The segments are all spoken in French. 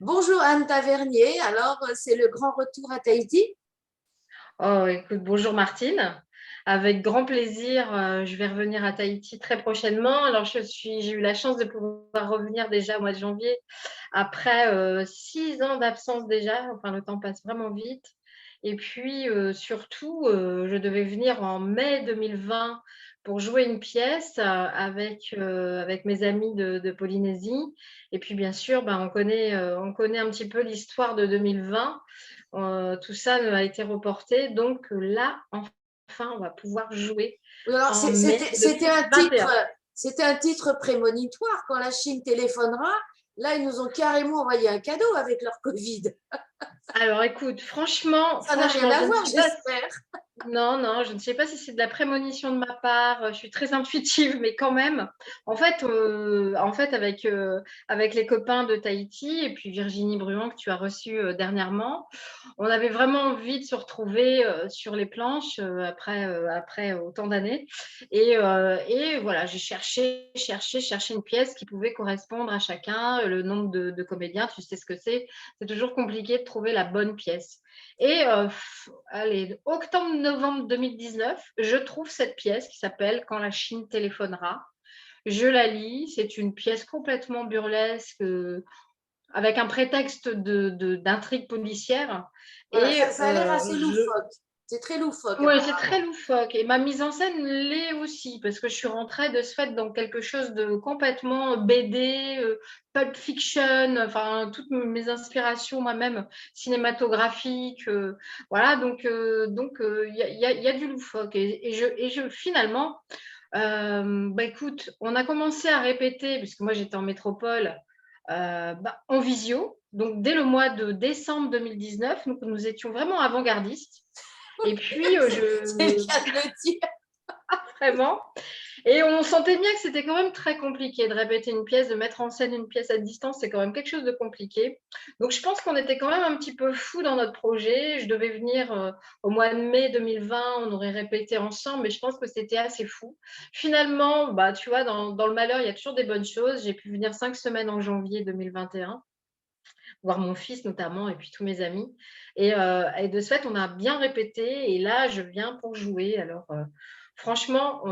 Bonjour Anne Tavernier, alors c'est le grand retour à Tahiti? Oh, écoute, bonjour Martine. Avec grand plaisir, je vais revenir à Tahiti très prochainement. Alors, j'ai eu la chance de pouvoir revenir déjà au mois de janvier après 6 ans d'absence déjà. Enfin, le temps passe vraiment vite. Et puis, surtout, je devais venir en mai 2020 pour jouer une pièce avec mes amis de Polynésie. Et puis, bien sûr, ben, on connaît un petit peu l'histoire de 2020. Tout ça a été reporté. Donc là, enfin, on va pouvoir jouer Oui, alors en mai c'était un titre prémonitoire quand la Chine téléphonera. Là, ils nous ont carrément envoyé un cadeau avec leur Covid. Alors écoute, franchement, Ça n'a rien franchement, à je ne voir, sais pas. j'espère. Non, non, je ne sais pas si c'est de la prémonition de ma part. Je suis très intuitive, mais quand même. En fait, avec les copains de Tahiti et puis Virginie Bruand que tu as reçu dernièrement, on avait vraiment envie de se retrouver sur les planches après autant d'années. Et voilà, j'ai cherché une pièce qui pouvait correspondre à chacun, le nombre de comédiens, tu sais ce que c'est. C'est toujours compliqué de trouver la bonne pièce. Et allez, octobre-novembre 2019, je trouve cette pièce qui s'appelle Quand la Chine téléphonera. Je la lis, c'est une pièce complètement burlesque, avec un prétexte d'intrigue policière. Voilà, Et ça a l'air assez je, loufoque. C'est très loufoque, Ouais, c'est très apparemment. loufoque. Et ma mise en scène l'est aussi, parce que je suis rentrée de ce fait dans quelque chose de complètement BD, Pulp Fiction, enfin, toutes mes inspirations moi-même cinématographiques. Voilà, donc il y a du loufoque. Finalement, bah, écoute, on a commencé à répéter, puisque moi j'étais en métropole, en visio. Donc, dès le mois de décembre 2019, nous étions vraiment avant-gardistes. Et puis, C'est le cas de le dire. vraiment. Et on sentait bien que c'était quand même très compliqué de répéter une pièce, de mettre en scène une pièce à distance, c'est quand même quelque chose de compliqué. Donc, je pense qu'on était quand même un petit peu fous dans notre projet. Je devais venir au mois de mai 2020, on aurait répété ensemble, mais je pense que c'était assez fou. Finalement, bah, tu vois, dans le malheur, il y a toujours des bonnes choses. J'ai pu venir 5 semaines en janvier 2021, voir mon fils notamment, et puis tous mes amis. Et de ce fait, on a bien répété. Et là, je viens pour jouer. Alors, franchement,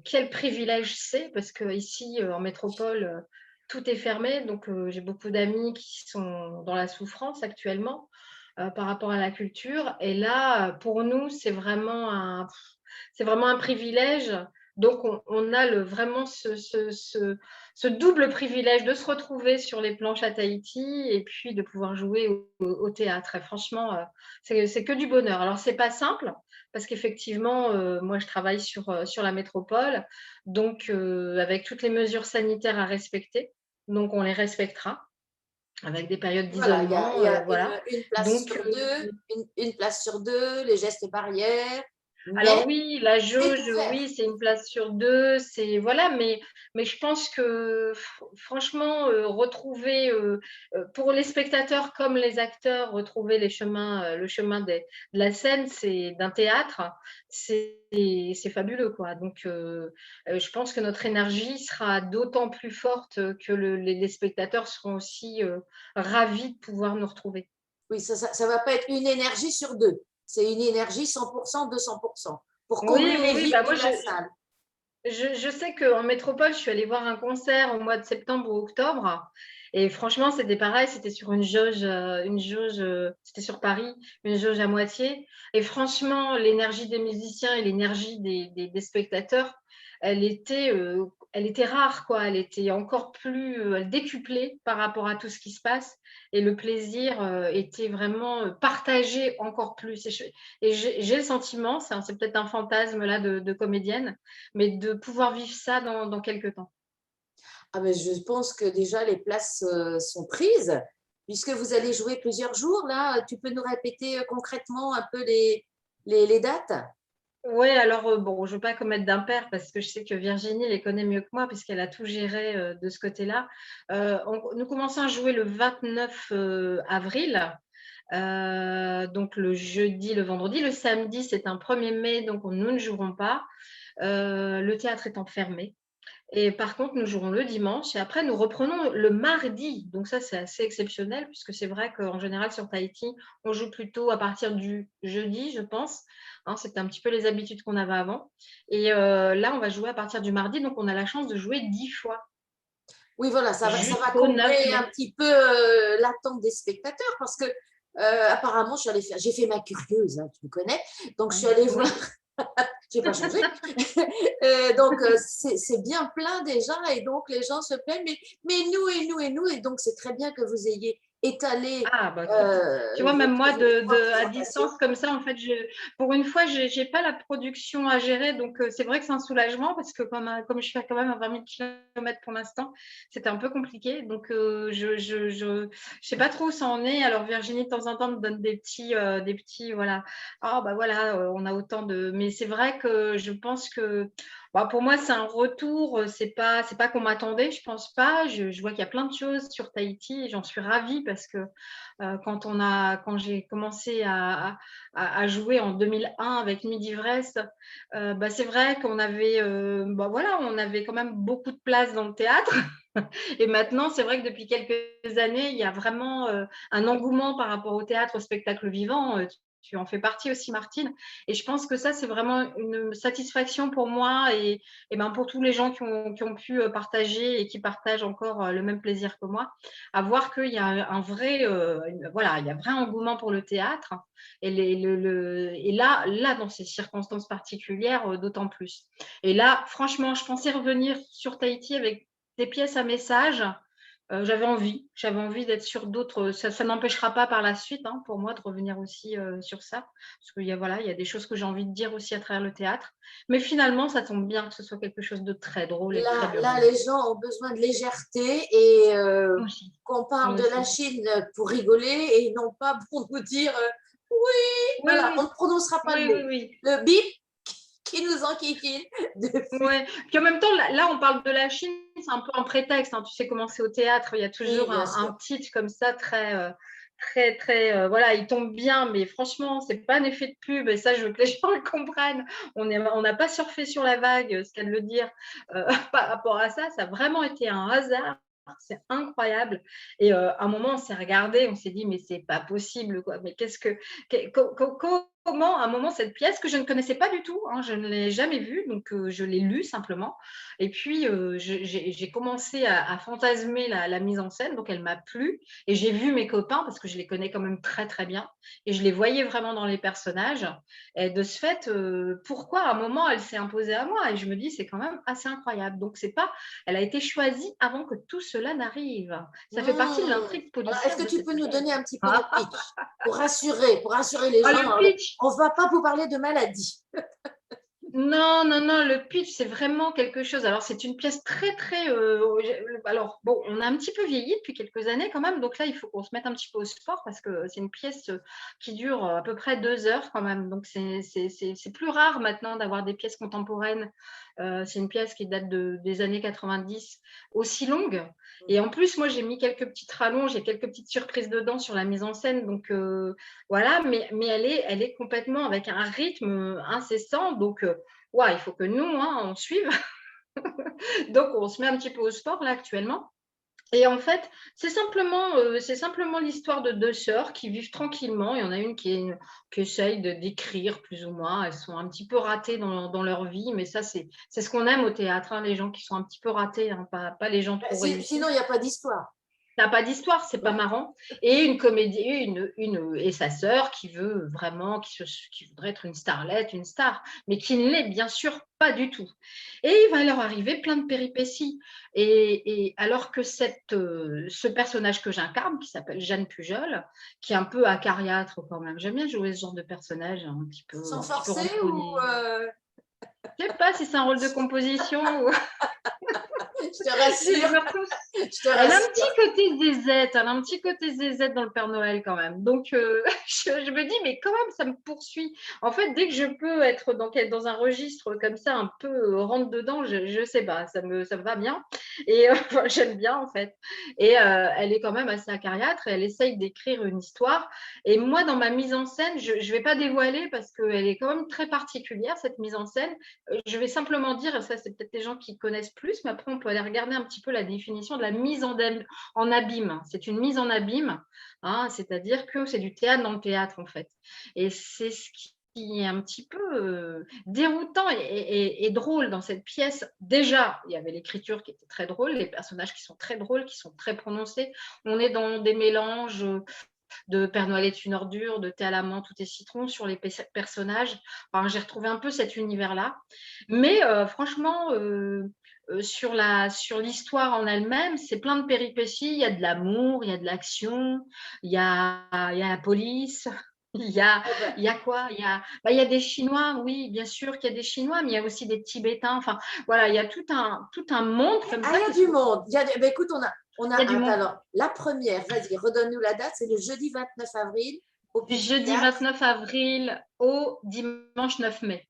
quel privilège c'est, parce qu'ici, en métropole, tout est fermé. Donc, j'ai beaucoup d'amis qui sont dans la souffrance actuellement par rapport à la culture. Et là, pour nous, c'est vraiment un privilège. Donc, on a vraiment ce double privilège de se retrouver sur les planches à Tahiti et puis de pouvoir jouer au théâtre. Et franchement, c'est que du bonheur. Alors, c'est pas simple parce qu'effectivement, moi, je travaille sur la métropole, donc avec toutes les mesures sanitaires à respecter. Donc, on les respectera avec des périodes Voilà, d'isolement, il y a voilà. une place Donc, sur deux, une place sur deux, les gestes barrières, alors mais oui, la c'est jauge, ouvert. oui, c'est une place sur deux, c'est voilà, mais je pense que franchement, retrouver pour les spectateurs comme les acteurs, retrouver le chemin de la scène, c'est d'un théâtre, c'est fabuleux, quoi. Donc, je pense que notre énergie sera d'autant plus forte que les spectateurs seront aussi ravis de pouvoir nous retrouver. Oui, ça va pas être une énergie sur deux. C'est une énergie 100%, 200%, pour combler Oui, oui, les oui, vides bah de moi la salle. je sais qu'en métropole, je suis allée voir un concert au mois de septembre ou octobre. Et franchement, c'était pareil, c'était sur une jauge, c'était sur Paris, une jauge à moitié. Et franchement, l'énergie des musiciens et l'énergie des spectateurs, elle était, euh, elle était rare, quoi. Elle était encore plus décuplée par rapport à tout ce qui se passe. Et le plaisir était vraiment partagé encore plus. Et j'ai le sentiment, c'est peut-être un fantasme là de comédienne, mais de pouvoir vivre ça dans quelques temps. Ah, mais je pense que déjà les places sont prises, puisque vous allez jouer plusieurs jours. Là, tu peux nous répéter concrètement un peu les dates? Oui, alors bon, je ne veux pas commettre d'impair parce que je sais que Virginie les connaît mieux que moi puisqu'elle a tout géré de ce côté-là. Nous commençons à jouer le 29 avril, donc le jeudi, le vendredi. Le samedi, c'est un 1er mai, donc nous ne jouerons pas. Le théâtre étant fermé. Et par contre, nous jouerons le dimanche et après, nous reprenons le mardi. Donc ça, c'est assez exceptionnel puisque c'est vrai qu'en général, sur Tahiti, on joue plutôt à partir du jeudi, je pense. Hein, c'était un petit peu les habitudes qu'on avait avant. Et là, on va jouer à partir du mardi. Donc, on a la chance de jouer 10 fois Oui, voilà, ça va jusqu'au 9 combler un mai. petit peu l'attente des spectateurs parce que apparemment, j'ai fait ma curieuse, hein, tu me connais, donc je suis allée voir, Oui. j'ai pas changé, donc c'est bien plein déjà et donc les gens se plaignent, mais nous et nous et nous, et donc c'est très bien que vous ayez étalé Ah, bah, tu vois, même moi, votre à présentation. distance, comme ça, en fait, pour une fois, j'ai pas la production à gérer. Donc, c'est vrai que c'est un soulagement parce que comme je fais quand même à 20 000 km pour l'instant, c'était un peu compliqué. Donc, je sais pas trop où ça en est. Alors, Virginie, de temps en temps, me donne des petits, voilà. Ah, bah voilà, on a autant de. Mais c'est vrai que je pense que bah, pour moi, c'est un retour. C'est pas qu'on m'attendait, je pense pas. Je vois qu'il y a plein de choses sur Tahiti et j'en suis ravie parce que quand j'ai commencé à jouer en 2001 avec Midi Ivresse, bah, c'est vrai qu'on avait, bah, voilà, on avait quand même beaucoup de place dans le théâtre. Et maintenant, c'est vrai que depuis quelques années, il y a vraiment un engouement par rapport au théâtre, au spectacle vivant. Tu en fais partie aussi, Martine. Et je pense que ça, c'est vraiment une satisfaction pour moi et ben pour tous les gens qui ont pu partager et qui partagent encore le même plaisir que moi, à voir qu'il y a un vrai, voilà, il y a un vrai engouement pour le théâtre. Et, et là, dans ces circonstances particulières, d'autant plus. Et là, franchement, je pensais revenir sur Tahiti avec des pièces à message. J'avais envie d'être sur d'autres. Ça n'empêchera pas par la suite, hein, pour moi, de revenir aussi sur ça, parce qu'il y a voilà, il y a des choses que j'ai envie de dire aussi à travers le théâtre. Mais finalement, ça tombe bien que ce soit quelque chose de très drôle et de très Là, bienveillant. les gens ont besoin de légèreté et Moi aussi, qu'on parle moi de la aussi. Chine pour rigoler et non pas pour nous dire oui, Oui, voilà, on oui, ne prononcera pas le oui, oui, mot. oui. Le bip qui nous enquiquine depuis. Ouais. Puis en même temps, là, on parle de la Chine, c'est un peu un prétexte, hein. Tu sais comment c'est au théâtre, il y a Oui, toujours bien un sûr. titre comme ça très, voilà, il tombe bien, mais franchement, c'est pas un effet de pub, et ça, je veux que les gens le comprennent. On n'a pas surfé sur la vague, ce qu'elle veut dire par rapport à ça. Ça a vraiment été un hasard. C'est incroyable. Et à un moment, on s'est regardé, on s'est dit, mais c'est pas possible, quoi. Mais comment, à un moment, cette pièce que je ne connaissais pas du tout, hein, je ne l'ai jamais vue, donc je l'ai lue simplement. Et puis, j'ai commencé à fantasmer la mise en scène, donc elle m'a plu. Et j'ai vu mes copains, parce que je les connais quand même très, très bien, et je les voyais vraiment dans les personnages. Et de ce fait, pourquoi à un moment, elle s'est imposée à moi? Et je me dis, c'est quand même assez incroyable. Donc, c'est pas, elle a été choisie avant que tout cela n'arrive. Ça fait partie de l'intrigue Alors, est-ce policière que de tu cette peux nous pièce. donner un petit peu le Ah, pitch pour rassurer les gens? le pitch, On ne va pas vous parler de maladie. non, non, non, le pitch, c'est vraiment quelque chose. Alors, c'est une pièce très, très. Alors, bon, on a un petit peu vieilli depuis quelques années quand même. Donc là, il faut qu'on se mette un petit peu au sport parce que c'est une pièce qui dure à peu près 2 heures quand même. Donc, c'est plus rare maintenant d'avoir des pièces contemporaines. C'est une pièce qui date des années 90, aussi longue. Et en plus, moi, j'ai mis quelques petites rallonges, il y a quelques petites surprises dedans sur la mise en scène. Donc, voilà, mais elle est complètement avec un rythme incessant. Donc, ouais, il faut que nous, hein, on suive. Donc, on se met un petit peu au sport là actuellement. Et en fait, c'est simplement l'histoire de deux sœurs qui vivent tranquillement. Il y en a une qui essaye d'écrire plus ou moins. Elles sont un petit peu ratées dans leur vie, mais ça, c'est ce qu'on aime au théâtre, hein, les gens qui sont un petit peu ratés, hein, pas les gens trop Sinon, réussis. il n'y a pas d'histoire. Ça n'a pas d'histoire, c'est pas marrant. Et une comédie, et sa sœur qui veut vraiment, qui voudrait être une starlette, une star, mais qui ne l'est bien sûr pas du tout. Et il va leur arriver plein de péripéties. Et alors que ce personnage que j'incarne, qui s'appelle Jeanne Pujol, qui est un peu acariâtre quand même, j'aime bien jouer ce genre de personnage, hein, Sans un petit peu forcer ou renfrogné. Je ne sais pas si c'est un rôle de composition ou Je te Je rassure, me retrouve je te Elle a un rassure. petit côté zézette, elle a un petit côté zézette dans le Père Noël quand même. Donc, je me dis, mais quand même, ça me poursuit. En fait, dès que je peux être dans un registre comme ça, un peu rentre dedans, je sais pas, ça me va bien. Et enfin, j'aime bien en fait. Et elle est quand même assez acariâtre et elle essaye d'écrire une histoire. Et moi, dans ma mise en scène, je ne vais pas dévoiler parce qu'elle est quand même très particulière, cette mise en scène. Je vais simplement dire, ça c'est peut-être les gens qui connaissent plus, mais après on peut aller regarder un petit peu la définition de la mise en abîme. C'est une mise en abîme, hein, c'est-à-dire que c'est du théâtre dans le théâtre en fait. Et c'est ce qui est un petit peu déroutant et drôle dans cette pièce. Déjà, il y avait l'écriture qui était très drôle, les personnages qui sont très drôles, qui sont très prononcés. On est dans des mélanges de Père Noël est une ordure, de Thé à la menthe, tout est citron sur les personnages. Enfin, j'ai retrouvé un peu cet univers-là. Mais franchement, sur l'histoire en elle-même, c'est plein de péripéties. Il y a de l'amour, il y a de l'action, il y a la police. Oh ben, Il y a quoi? Il y a des Chinois, oui, bien sûr qu'il y a des Chinois, mais il y a aussi des Tibétains. Enfin, voilà, il y a tout un monde comme ah, ça il y a qui se du retrouve. monde. Ben, écoute, Il y a du attends, monde. alors, la première, vas-y, redonne-nous la date, c'est le jeudi 29 avril au Du Petit jeudi Théâtre. 29 avril au dimanche 9 mai.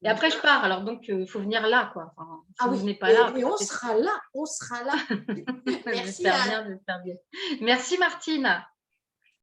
Et après, je pars. Alors, donc, il faut venir là, quoi. Enfin, Ah si vous oui, venez pas là, mais on c'est sera là, on sera là. Merci j'espère Anne. bien, j'espère bien. Merci, Martine.